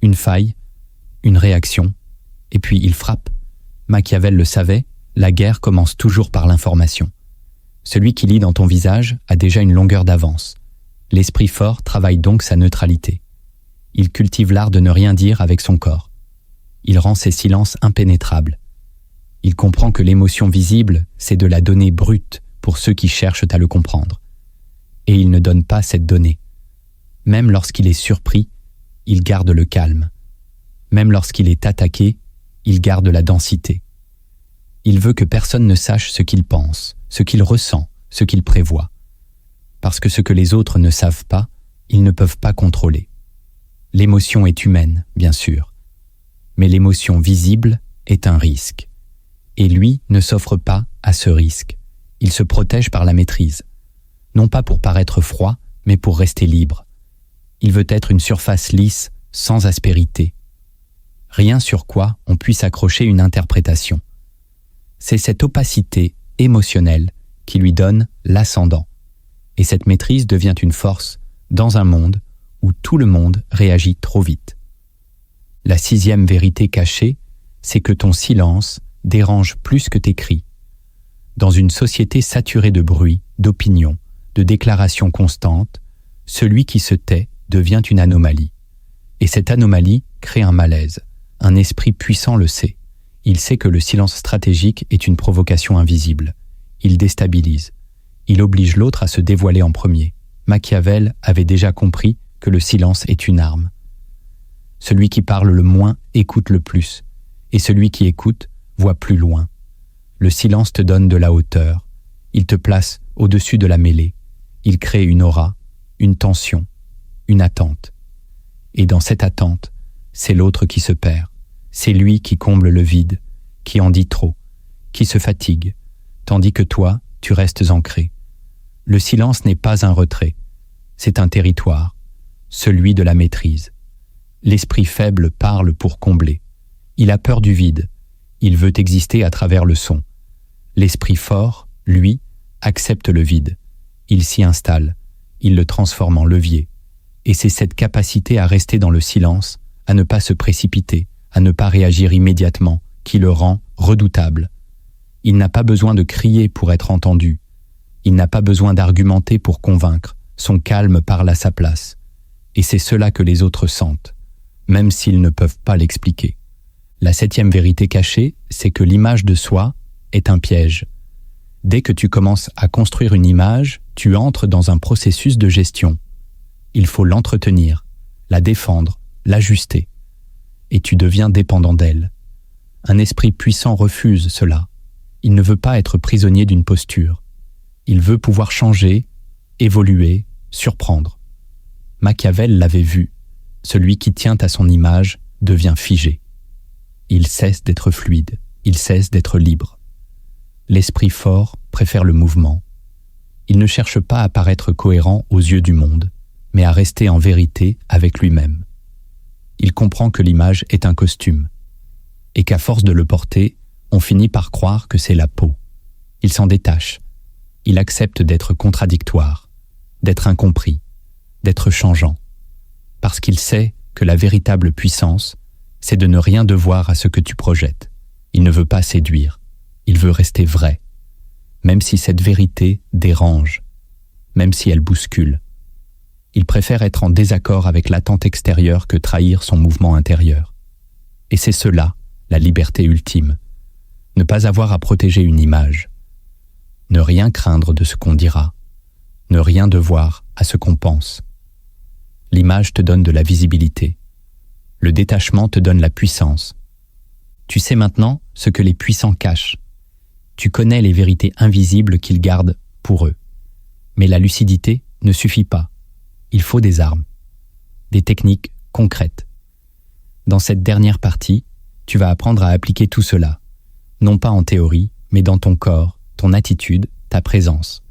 une faille, une réaction, et puis il frappe. Machiavel le savait, la guerre commence toujours par l'information. Celui qui lit dans ton visage a déjà une longueur d'avance. L'esprit fort travaille donc sa neutralité. Il cultive l'art de ne rien dire avec son corps. Il rend ses silences impénétrables. Il comprend que l'émotion visible, c'est de la donnée brute pour ceux qui cherchent à le comprendre. Et il ne donne pas cette donnée. Même lorsqu'il est surpris, il garde le calme. Même lorsqu'il est attaqué, il garde la densité. Il veut que personne ne sache ce qu'il pense, ce qu'il ressent, ce qu'il prévoit. Parce que ce que les autres ne savent pas, ils ne peuvent pas contrôler. L'émotion est humaine, bien sûr. Mais l'émotion visible est un risque. Et lui ne s'offre pas à ce risque. Il se protège par la maîtrise. Non pas pour paraître froid, mais pour rester libre. Il veut être une surface lisse, sans aspérité. Rien sur quoi on puisse accrocher une interprétation. C'est cette opacité émotionnelle qui lui donne l'ascendant. Et cette maîtrise devient une force dans un monde où tout le monde réagit trop vite. La 6e vérité cachée, c'est que ton silence dérange plus que tes cris. Dans une société saturée de bruit, d'opinions, de déclarations constantes, celui qui se tait devient une anomalie. Et cette anomalie crée un malaise. Un esprit puissant le sait. Il sait que le silence stratégique est une provocation invisible. Il déstabilise. Il oblige l'autre à se dévoiler en premier. Machiavel avait déjà compris que le silence est une arme. Celui qui parle le moins écoute le plus, et celui qui écoute voit plus loin. Le silence te donne de la hauteur. Il te place au-dessus de la mêlée. Il crée une aura, une tension, une attente. Et dans cette attente, c'est l'autre qui se perd. C'est lui qui comble le vide, qui en dit trop, qui se fatigue, tandis que toi, tu restes ancré. Le silence n'est pas un retrait, c'est un territoire, celui de la maîtrise. L'esprit faible parle pour combler. Il a peur du vide, il veut exister à travers le son. L'esprit fort, lui, accepte le vide. Il s'y installe, il le transforme en levier. Et c'est cette capacité à rester dans le silence, à ne pas se précipiter, à ne pas réagir immédiatement, qui le rend redoutable. Il n'a pas besoin de crier pour être entendu. Il n'a pas besoin d'argumenter pour convaincre. Son calme parle à sa place. Et c'est cela que les autres sentent, même s'ils ne peuvent pas l'expliquer. La 7e vérité cachée, c'est que l'image de soi est un piège. Dès que tu commences à construire une image, tu entres dans un processus de gestion. Il faut l'entretenir, la défendre, l'ajuster. Et tu deviens dépendant d'elle. Un esprit puissant refuse cela. Il ne veut pas être prisonnier d'une posture. Il veut pouvoir changer, évoluer, surprendre. Machiavel l'avait vu. Celui qui tient à son image devient figé. Il cesse d'être fluide, il cesse d'être libre. L'esprit fort préfère le mouvement. Il ne cherche pas à paraître cohérent aux yeux du monde, mais à rester en vérité avec lui-même. Il comprend que l'image est un costume, et qu'à force de le porter, on finit par croire que c'est la peau. Il s'en détache. Il accepte d'être contradictoire, d'être incompris, d'être changeant, parce qu'il sait que la véritable puissance, c'est de ne rien devoir à ce que tu projettes. Il ne veut pas séduire, il veut rester vrai, même si cette vérité dérange, même si elle bouscule. Il préfère être en désaccord avec l'attente extérieure que trahir son mouvement intérieur. Et c'est cela, la liberté ultime. Ne pas avoir à protéger une image. Ne rien craindre de ce qu'on dira. Ne rien devoir à ce qu'on pense. L'image te donne de la visibilité. Le détachement te donne la puissance. Tu sais maintenant ce que les puissants cachent. Tu connais les vérités invisibles qu'ils gardent pour eux. Mais la lucidité ne suffit pas. Il faut des armes, des techniques concrètes. Dans cette dernière partie, tu vas apprendre à appliquer tout cela, non pas en théorie, mais dans ton corps, ton attitude, ta présence,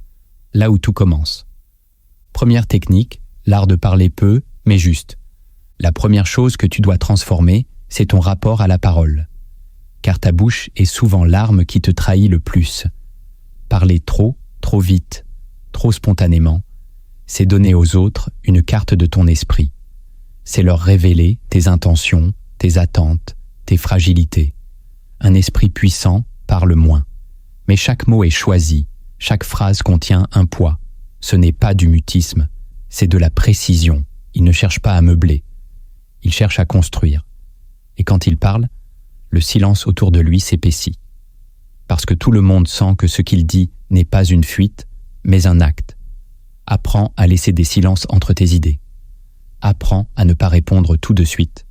là où tout commence. Première technique, l'art de parler peu, mais juste. La première chose que tu dois transformer, c'est ton rapport à la parole. Car ta bouche est souvent l'arme qui te trahit le plus. Parler trop, trop vite, trop spontanément, c'est donner aux autres une carte de ton esprit. C'est leur révéler tes intentions, tes attentes, tes fragilités. Un esprit puissant parle moins. Mais chaque mot est choisi, chaque phrase contient un poids. Ce n'est pas du mutisme, c'est de la précision. Il ne cherche pas à meubler, il cherche à construire. Et quand il parle, le silence autour de lui s'épaissit. Parce que tout le monde sent que ce qu'il dit n'est pas une fuite, mais un acte. Apprends à laisser des silences entre tes idées. Apprends à ne pas répondre tout de suite.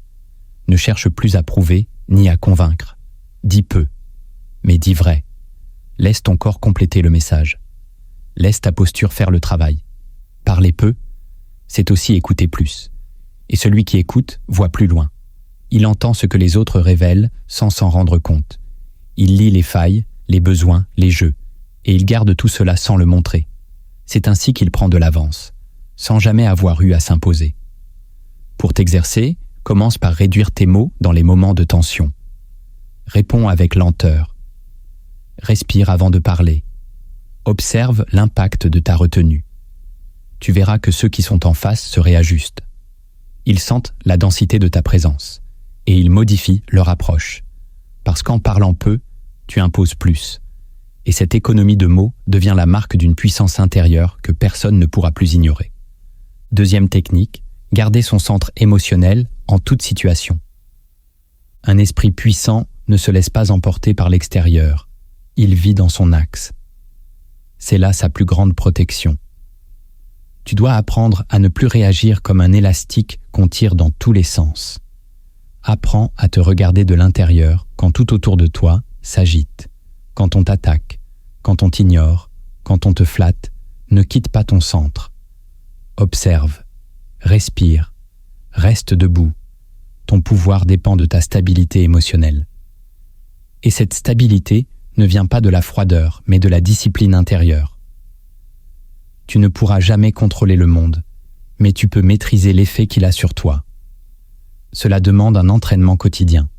Ne cherche plus à prouver ni à convaincre. Dis peu, mais dis vrai. Laisse ton corps compléter le message. Laisse ta posture faire le travail. Parler peu, c'est aussi écouter plus. Et celui qui écoute voit plus loin. Il entend ce que les autres révèlent sans s'en rendre compte. Il lit les failles, les besoins, les jeux, et il garde tout cela sans le montrer. C'est ainsi qu'il prend de l'avance, sans jamais avoir eu à s'imposer. Pour t'exercer, commence par réduire tes mots dans les moments de tension. Réponds avec lenteur. Respire avant de parler. Observe l'impact de ta retenue. Tu verras que ceux qui sont en face se réajustent. Ils sentent la densité de ta présence et ils modifient leur approche. Parce qu'en parlant peu, tu imposes plus. Et cette économie de mots devient la marque d'une puissance intérieure que personne ne pourra plus ignorer. Deuxième technique, garder son centre émotionnel en toute situation. Un esprit puissant ne se laisse pas emporter par l'extérieur. Il vit dans son axe. C'est là sa plus grande protection. Tu dois apprendre à ne plus réagir comme un élastique qu'on tire dans tous les sens. Apprends à te regarder de l'intérieur quand tout autour de toi s'agite. Quand on t'attaque, quand on t'ignore, quand on te flatte, ne quitte pas ton centre. Observe, respire, reste debout. Ton pouvoir dépend de ta stabilité émotionnelle. Et cette stabilité ne vient pas de la froideur, mais de la discipline intérieure. Tu ne pourras jamais contrôler le monde, mais tu peux maîtriser l'effet qu'il a sur toi. Cela demande un entraînement quotidien.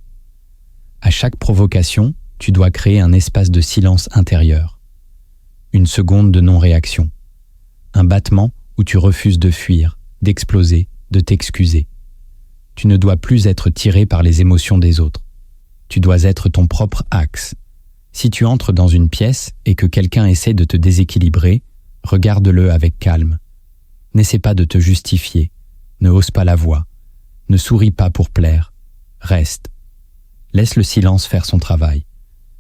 À chaque provocation, tu dois créer un espace de silence intérieur. Une seconde de non-réaction. Un battement où tu refuses de fuir, d'exploser, de t'excuser. Tu ne dois plus être tiré par les émotions des autres. Tu dois être ton propre axe. Si tu entres dans une pièce et que quelqu'un essaie de te déséquilibrer, regarde-le avec calme. N'essaie pas de te justifier. Ne hausse pas la voix. Ne souris pas pour plaire. Reste. Laisse le silence faire son travail.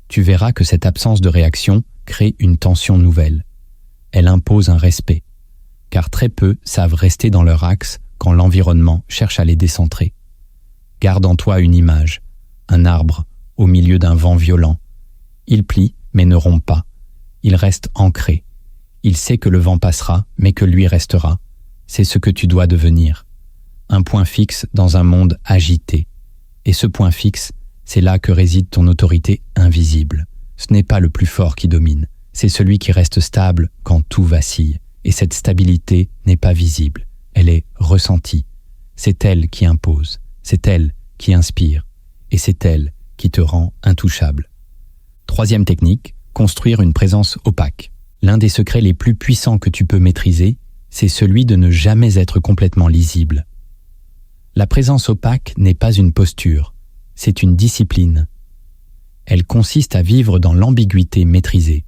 Tu verras que cette absence de réaction crée une tension nouvelle. Elle impose un respect. Car très peu savent rester dans leur axe quand l'environnement cherche à les décentrer. Garde en toi une image, un arbre au milieu d'un vent violent. Il plie, mais ne rompt pas. Il reste ancré. Il sait que le vent passera, mais que lui restera. C'est ce que tu dois devenir. Un point fixe dans un monde agité. Et ce point fixe, c'est là que réside ton autorité invisible. Ce n'est pas le plus fort qui domine, c'est celui qui reste stable quand tout vacille. Et cette stabilité n'est pas visible, elle est ressentie. C'est elle qui impose, c'est elle qui inspire, et c'est elle qui te rend intouchable. Troisième technique, construire une présence opaque. L'un des secrets les plus puissants que tu peux maîtriser, c'est celui de ne jamais être complètement lisible. La présence opaque n'est pas une posture, c'est une discipline. Elle consiste à vivre dans l'ambiguïté maîtrisée,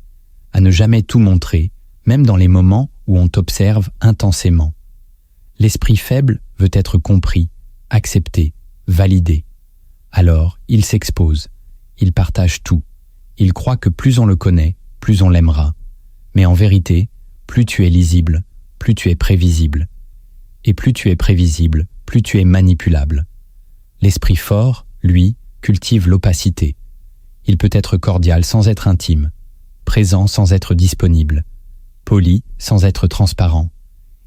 à ne jamais tout montrer, même dans les moments où on t'observe intensément. L'esprit faible veut être compris, accepté, validé. Alors, il s'expose, il partage tout. Il croit que plus on le connaît, plus on l'aimera. Mais en vérité, plus tu es lisible, plus tu es prévisible. Et plus tu es prévisible, plus tu es manipulable. L'esprit fort, lui, cultive l'opacité. Il peut être cordial sans être intime, présent sans être disponible, poli sans être transparent.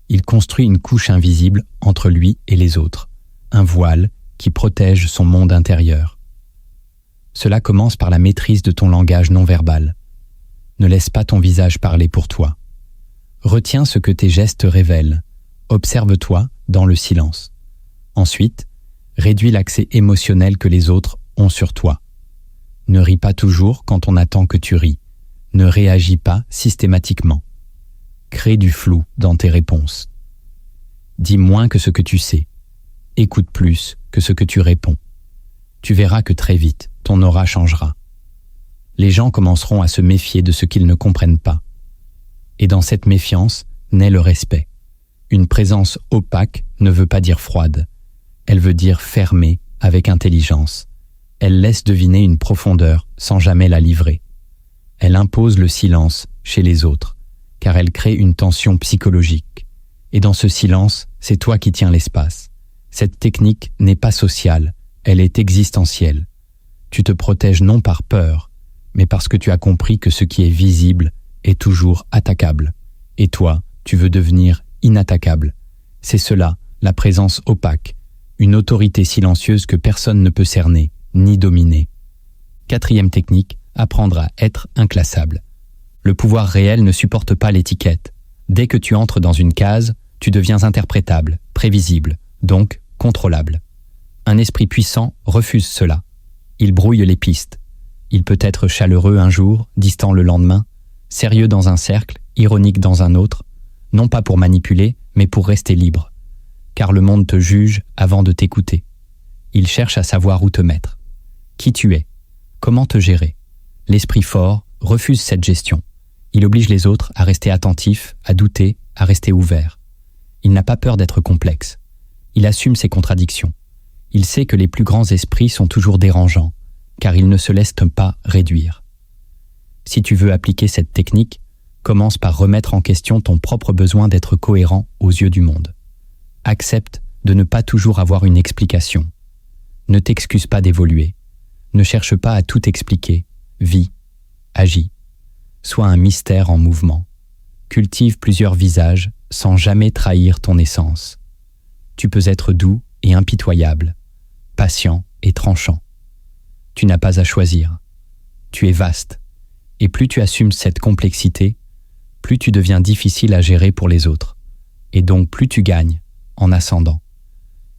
Il construit une couche invisible entre lui et les autres, un voile qui protège son monde intérieur. Cela commence par la maîtrise de ton langage non verbal. Ne laisse pas ton visage parler pour toi. Retiens ce que tes gestes révèlent. observe-toi dans le silence. Ensuite, réduis l'accès émotionnel que les autres ont sur toi. Ne ris pas toujours quand on attend que tu ris. Ne réagis pas systématiquement. Crée du flou dans tes réponses. Dis moins que ce que tu sais. Écoute plus que ce que tu réponds. Tu verras que très vite, ton aura changera. Les gens commenceront à se méfier de ce qu'ils ne comprennent pas. Et dans cette méfiance naît le respect. Une présence opaque ne veut pas dire froide. Elle veut dire fermée avec intelligence. Elle laisse deviner une profondeur sans jamais la livrer. Elle impose le silence chez les autres, car elle crée une tension psychologique. Et dans ce silence, c'est toi qui tiens l'espace. Cette technique n'est pas sociale, elle est existentielle. Tu te protèges non par peur, mais parce que tu as compris que ce qui est visible est toujours attaquable. Et toi, tu veux devenir inattaquable. C'est cela, la présence opaque, une autorité silencieuse que personne ne peut cerner, ni dominer. 4e technique, apprendre à être inclassable. Le pouvoir réel ne supporte pas l'étiquette. Dès que tu entres dans une case, tu deviens interprétable, prévisible, donc contrôlable. Un esprit puissant refuse cela. Il brouille les pistes. Il peut être chaleureux un jour, distant le lendemain, sérieux dans un cercle, ironique dans un autre, non pas pour manipuler, mais pour rester libre. Car le monde te juge avant de t'écouter. Il cherche à savoir où te mettre. Qui tu es? Comment te gérer? L'esprit fort refuse cette gestion. Il oblige les autres à rester attentifs, à douter, à rester ouverts. Il n'a pas peur d'être complexe. Il assume ses contradictions. Il sait que les plus grands esprits sont toujours dérangeants, car ils ne se laissent pas réduire. Si tu veux appliquer cette technique, commence par remettre en question ton propre besoin d'être cohérent aux yeux du monde. Accepte de ne pas toujours avoir une explication. Ne t'excuse pas d'évoluer. Ne cherche pas à tout expliquer. Vis, agis. Sois un mystère en mouvement. Cultive plusieurs visages sans jamais trahir ton essence. Tu peux être doux et impitoyable, patient et tranchant. Tu n'as pas à choisir. Tu es vaste. Et plus tu assumes cette complexité, plus tu deviens difficile à gérer pour les autres. Et donc plus tu gagnes en ascendant.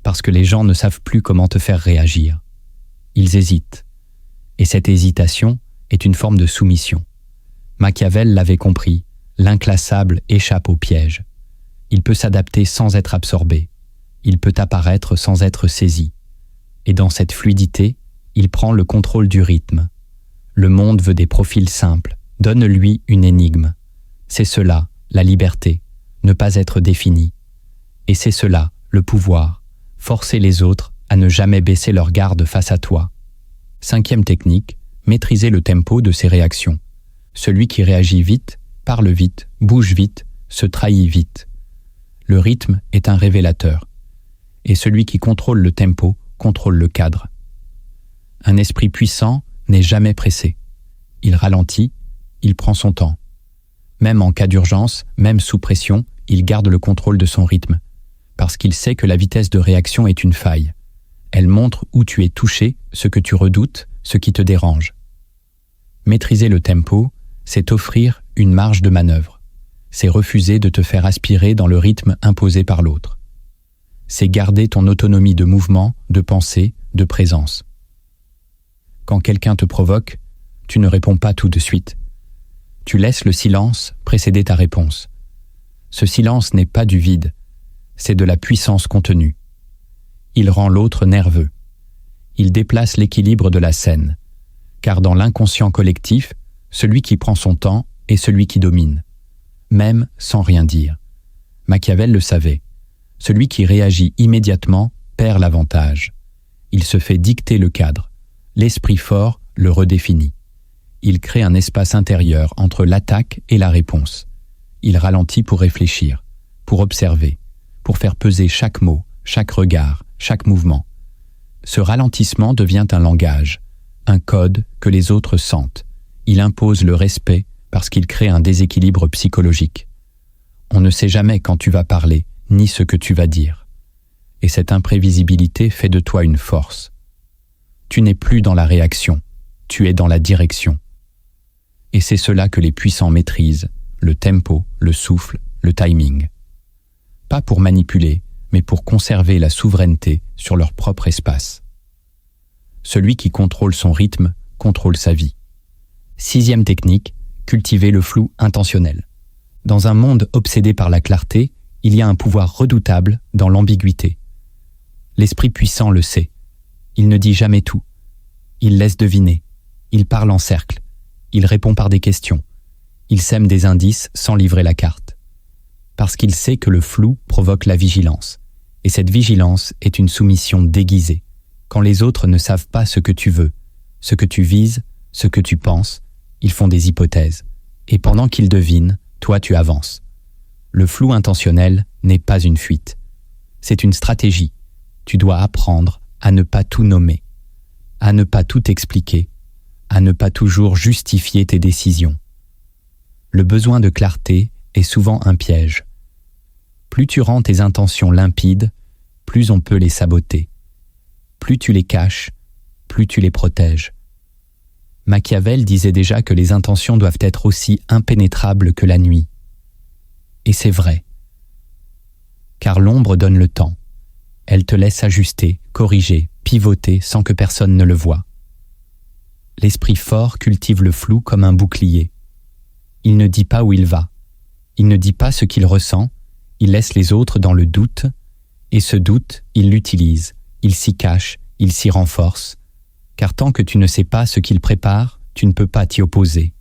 Parce que les gens ne savent plus comment te faire réagir. Ils hésitent. Et cette hésitation est une forme de soumission. Machiavel l'avait compris, l'inclassable échappe au piège. Il peut s'adapter sans être absorbé. Il peut apparaître sans être saisi. Et dans cette fluidité, il prend le contrôle du rythme. Le monde veut des profils simples. Donne-lui une énigme. C'est cela, la liberté, ne pas être défini. Et c'est cela, le pouvoir, forcer les autres à ne jamais baisser leur garde face à toi. 5e technique, maîtriser le tempo de ses réactions. Celui qui réagit vite, parle vite, bouge vite, se trahit vite. Le rythme est un révélateur. Et celui qui contrôle le tempo contrôle le cadre. Un esprit puissant n'est jamais pressé. Il ralentit, il prend son temps. Même en cas d'urgence, même sous pression, il garde le contrôle de son rythme, parce qu'il sait que la vitesse de réaction est une faille. Elle montre où tu es touché, ce que tu redoutes, ce qui te dérange. Maîtriser le tempo, c'est offrir une marge de manœuvre. C'est refuser de te faire aspirer dans le rythme imposé par l'autre. C'est garder ton autonomie de mouvement, de pensée, de présence. Quand quelqu'un te provoque, tu ne réponds pas tout de suite. Tu laisses le silence précéder ta réponse. Ce silence n'est pas du vide, c'est de la puissance contenue. Il rend l'autre nerveux. Il déplace l'équilibre de la scène, car dans l'inconscient collectif, celui qui prend son temps est celui qui domine, même sans rien dire. Machiavel le savait. Celui qui réagit immédiatement perd l'avantage. Il se fait dicter le cadre. L'esprit fort le redéfinit. Il crée un espace intérieur entre l'attaque et la réponse. Il ralentit pour réfléchir, pour observer, pour faire peser chaque mot, chaque regard, chaque mouvement. Ce ralentissement devient un langage, un code que les autres sentent. Il impose le respect parce qu'il crée un déséquilibre psychologique. On ne sait jamais quand tu vas parler, ni ce que tu vas dire. Et cette imprévisibilité fait de toi une force. Tu n'es plus dans la réaction, tu es dans la direction. Et c'est cela que les puissants maîtrisent, le tempo, le souffle, le timing. pas pour manipuler, mais pour conserver la souveraineté sur leur propre espace. Celui qui contrôle son rythme contrôle sa vie. 6e technique, cultiver le flou intentionnel. Dans un monde obsédé par la clarté, il y a un pouvoir redoutable dans l'ambiguïté. L'esprit puissant le sait. Il ne dit jamais tout. Il laisse deviner. Il parle en cercle. Il répond par des questions. Il sème des indices sans livrer la carte. Parce qu'il sait que le flou provoque la vigilance. Et cette vigilance est une soumission déguisée. Quand les autres ne savent pas ce que tu veux, ce que tu vises, ce que tu penses, ils font des hypothèses. Et pendant qu'ils devinent, toi tu avances. Le flou intentionnel n'est pas une fuite. C'est une stratégie. Tu dois apprendre à ne pas tout nommer, à ne pas tout expliquer, à ne pas toujours justifier tes décisions. Le besoin de clarté est souvent un piège. Plus tu rends tes intentions limpides, plus on peut les saboter. Plus tu les caches, plus tu les protèges. Machiavel disait déjà que les intentions doivent être aussi impénétrables que la nuit. Et c'est vrai. Car l'ombre donne le temps. Elle te laisse ajuster, corriger, pivoter sans que personne ne le voie. L'esprit fort cultive le flou comme un bouclier. Il ne dit pas où il va. Il ne dit pas ce qu'il ressent. Il laisse les autres dans le doute. Et ce doute, il l'utilise. Il s'y cache, il s'y renforce. Car tant que tu ne sais pas ce qu'il prépare, tu ne peux pas t'y opposer.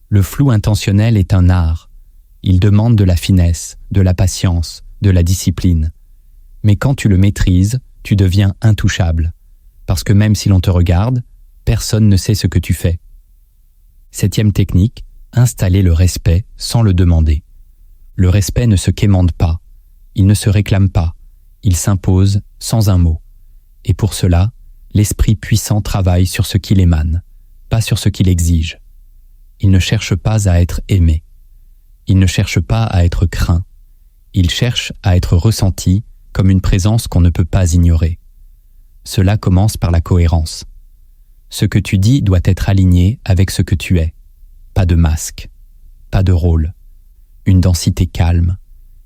Le flou intentionnel est un art. Il demande de la finesse, de la patience, de la discipline. Mais quand tu le maîtrises, tu deviens intouchable. Parce que même si l'on te regarde, personne ne sait ce que tu fais. 7e technique, installer le respect sans le demander. Le respect ne se quémande pas. Il ne se réclame pas. Il s'impose sans un mot. Et pour cela, l'esprit puissant travaille sur ce qu'il émane, pas sur ce qu'il exige. Il ne cherche pas à être aimé. Il ne cherche pas à être craint. Il cherche à être ressenti comme une présence qu'on ne peut pas ignorer. Cela commence par la cohérence. Ce que tu dis doit être aligné avec ce que tu es. Pas de masque, pas de rôle. Une densité calme,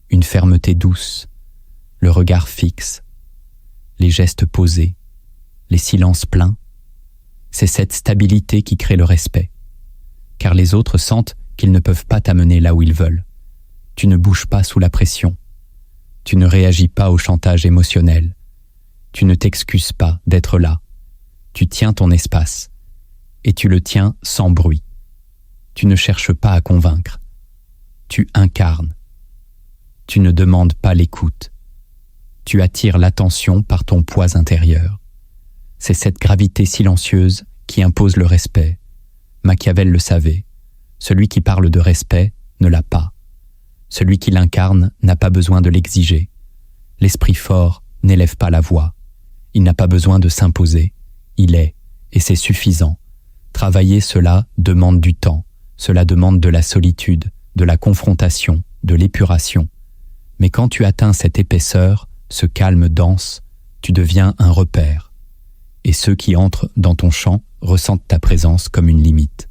une fermeté douce, le regard fixe, les gestes posés, les silences pleins. C'est cette stabilité qui crée le respect. Car les autres sentent qu'ils ne peuvent pas t'amener là où ils veulent. Tu ne bouges pas sous la pression. Tu ne réagis pas au chantage émotionnel. Tu ne t'excuses pas d'être là. Tu tiens ton espace. Et tu le tiens sans bruit. Tu ne cherches pas à convaincre. Tu incarnes. Tu ne demandes pas l'écoute. Tu attires l'attention par ton poids intérieur. C'est cette gravité silencieuse qui impose le respect. Machiavel le savait. Celui qui parle de respect ne l'a pas. Celui qui l'incarne n'a pas besoin de l'exiger. L'esprit fort n'élève pas la voix. Il n'a pas besoin de s'imposer. Il est, et c'est suffisant. Travailler cela demande du temps. Cela demande de la solitude, de la confrontation, de l'épuration. Mais quand tu atteins cette épaisseur, ce calme dense, tu deviens un repère. Et ceux qui entrent dans ton champ ressentent ta présence comme une limite.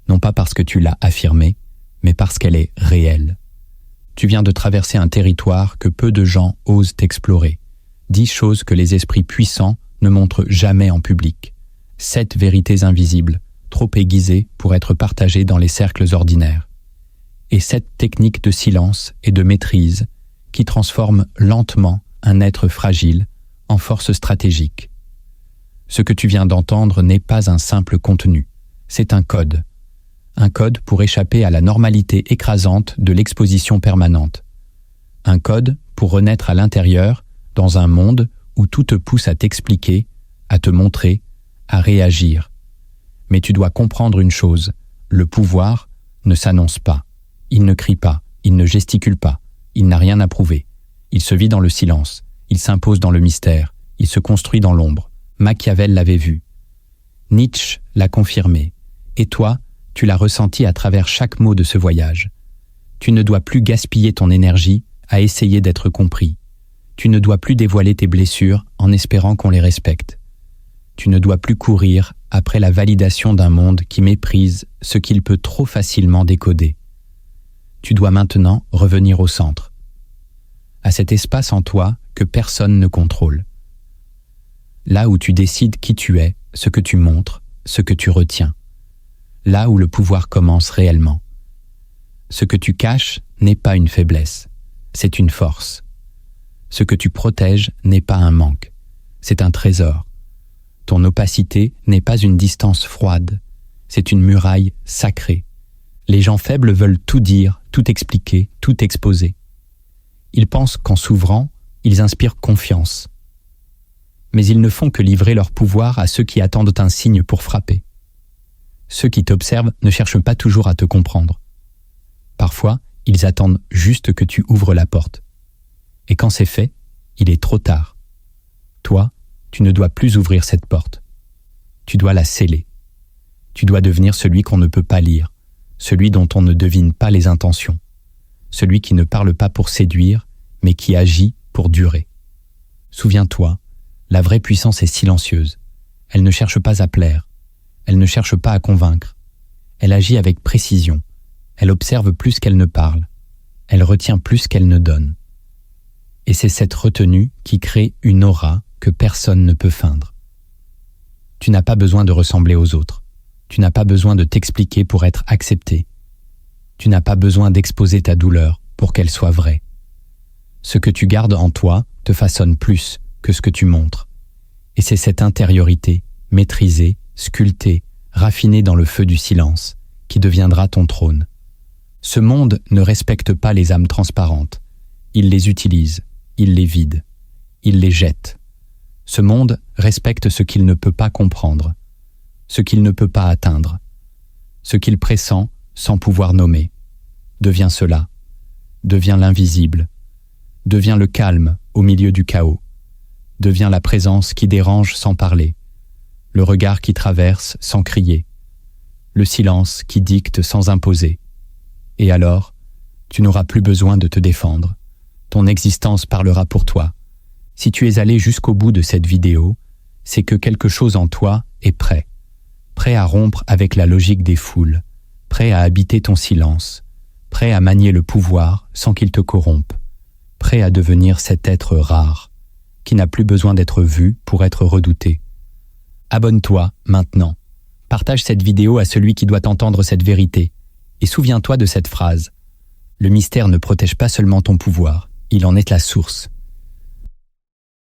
Non pas parce que tu l'as affirmée, mais parce qu'elle est réelle. Tu viens de traverser un territoire que peu de gens osent explorer. 10 choses que les esprits puissants ne montrent jamais en public. 7 vérités invisibles, trop aiguisées pour être partagées dans les cercles ordinaires. Et 7 techniques de silence et de maîtrise qui transforment lentement un être fragile en force stratégique. Ce que tu viens d'entendre n'est pas un simple contenu, c'est un code. Un code pour échapper à la normalité écrasante de l'exposition permanente. Un code pour renaître à l'intérieur dans un monde où tout te pousse à t'expliquer, à te montrer, à réagir. Mais tu dois comprendre une chose, le pouvoir ne s'annonce pas. Il ne crie pas, il ne gesticule pas, il n'a rien à prouver. Il se vit dans le silence, il s'impose dans le mystère, il se construit dans l'ombre. Machiavel l'avait vu. Nietzsche l'a confirmé. Et toi, tu l'as ressenti à travers chaque mot de ce voyage. Tu ne dois plus gaspiller ton énergie à essayer d'être compris. Tu ne dois plus dévoiler tes blessures en espérant qu'on les respecte. Tu ne dois plus courir après la validation d'un monde qui méprise ce qu'il peut trop facilement décoder. Tu dois maintenant revenir au centre. à cet espace en toi que personne ne contrôle. Là où tu décides qui tu es, ce que tu montres, ce que tu retiens. Là où le pouvoir commence réellement. Ce que tu caches n'est pas une faiblesse, c'est une force. Ce que tu protèges n'est pas un manque, c'est un trésor. Ton opacité n'est pas une distance froide, c'est une muraille sacrée. Les gens faibles veulent tout dire, tout expliquer, tout exposer. Ils pensent qu'en s'ouvrant, ils inspirent confiance. Mais ils ne font que livrer leur pouvoir à ceux qui attendent un signe pour frapper. Ceux qui t'observent ne cherchent pas toujours à te comprendre. Parfois, ils attendent juste que tu ouvres la porte. Et quand c'est fait, il est trop tard. Toi, tu ne dois plus ouvrir cette porte. Tu dois la sceller. Tu dois devenir celui qu'on ne peut pas lire, celui dont on ne devine pas les intentions, celui qui ne parle pas pour séduire, mais qui agit pour durer. Souviens-toi, la vraie puissance est silencieuse. Elle ne cherche pas à plaire. Elle ne cherche pas à convaincre. Elle agit avec précision. Elle observe plus qu'elle ne parle. Elle retient plus qu'elle ne donne. Et c'est cette retenue qui crée une aura que personne ne peut feindre. Tu n'as pas besoin de ressembler aux autres. Tu n'as pas besoin de t'expliquer pour être accepté. Tu n'as pas besoin d'exposer ta douleur pour qu'elle soit vraie. Ce que tu gardes en toi te façonne plus que ce que tu montres. Et c'est cette intériorité, maîtrisée, sculptée, raffinée dans le feu du silence, qui deviendra ton trône. Ce monde ne respecte pas les âmes transparentes. Il les utilise, il les vide, il les jette. Ce monde respecte ce qu'il ne peut pas comprendre, ce qu'il ne peut pas atteindre, ce qu'il pressent sans pouvoir nommer. Devient cela, devient l'invisible, devient le calme au milieu du chaos, devient la présence qui dérange sans parler, le regard qui traverse sans crier, le silence qui dicte sans imposer. Et alors, tu n'auras plus besoin de te défendre. Ton existence parlera pour toi. Si tu es allé jusqu'au bout de cette vidéo, c'est que quelque chose en toi est prêt. Prêt à rompre avec la logique des foules, prêt à habiter ton silence, prêt à manier le pouvoir sans qu'il te corrompe, prêt à devenir cet être rare, qui n'a plus besoin d'être vu pour être redouté. Abonne-toi maintenant. Partage cette vidéo à celui qui doit entendre cette vérité. Et souviens-toi de cette phrase. Le mystère ne protège pas seulement ton pouvoir, il en est la source.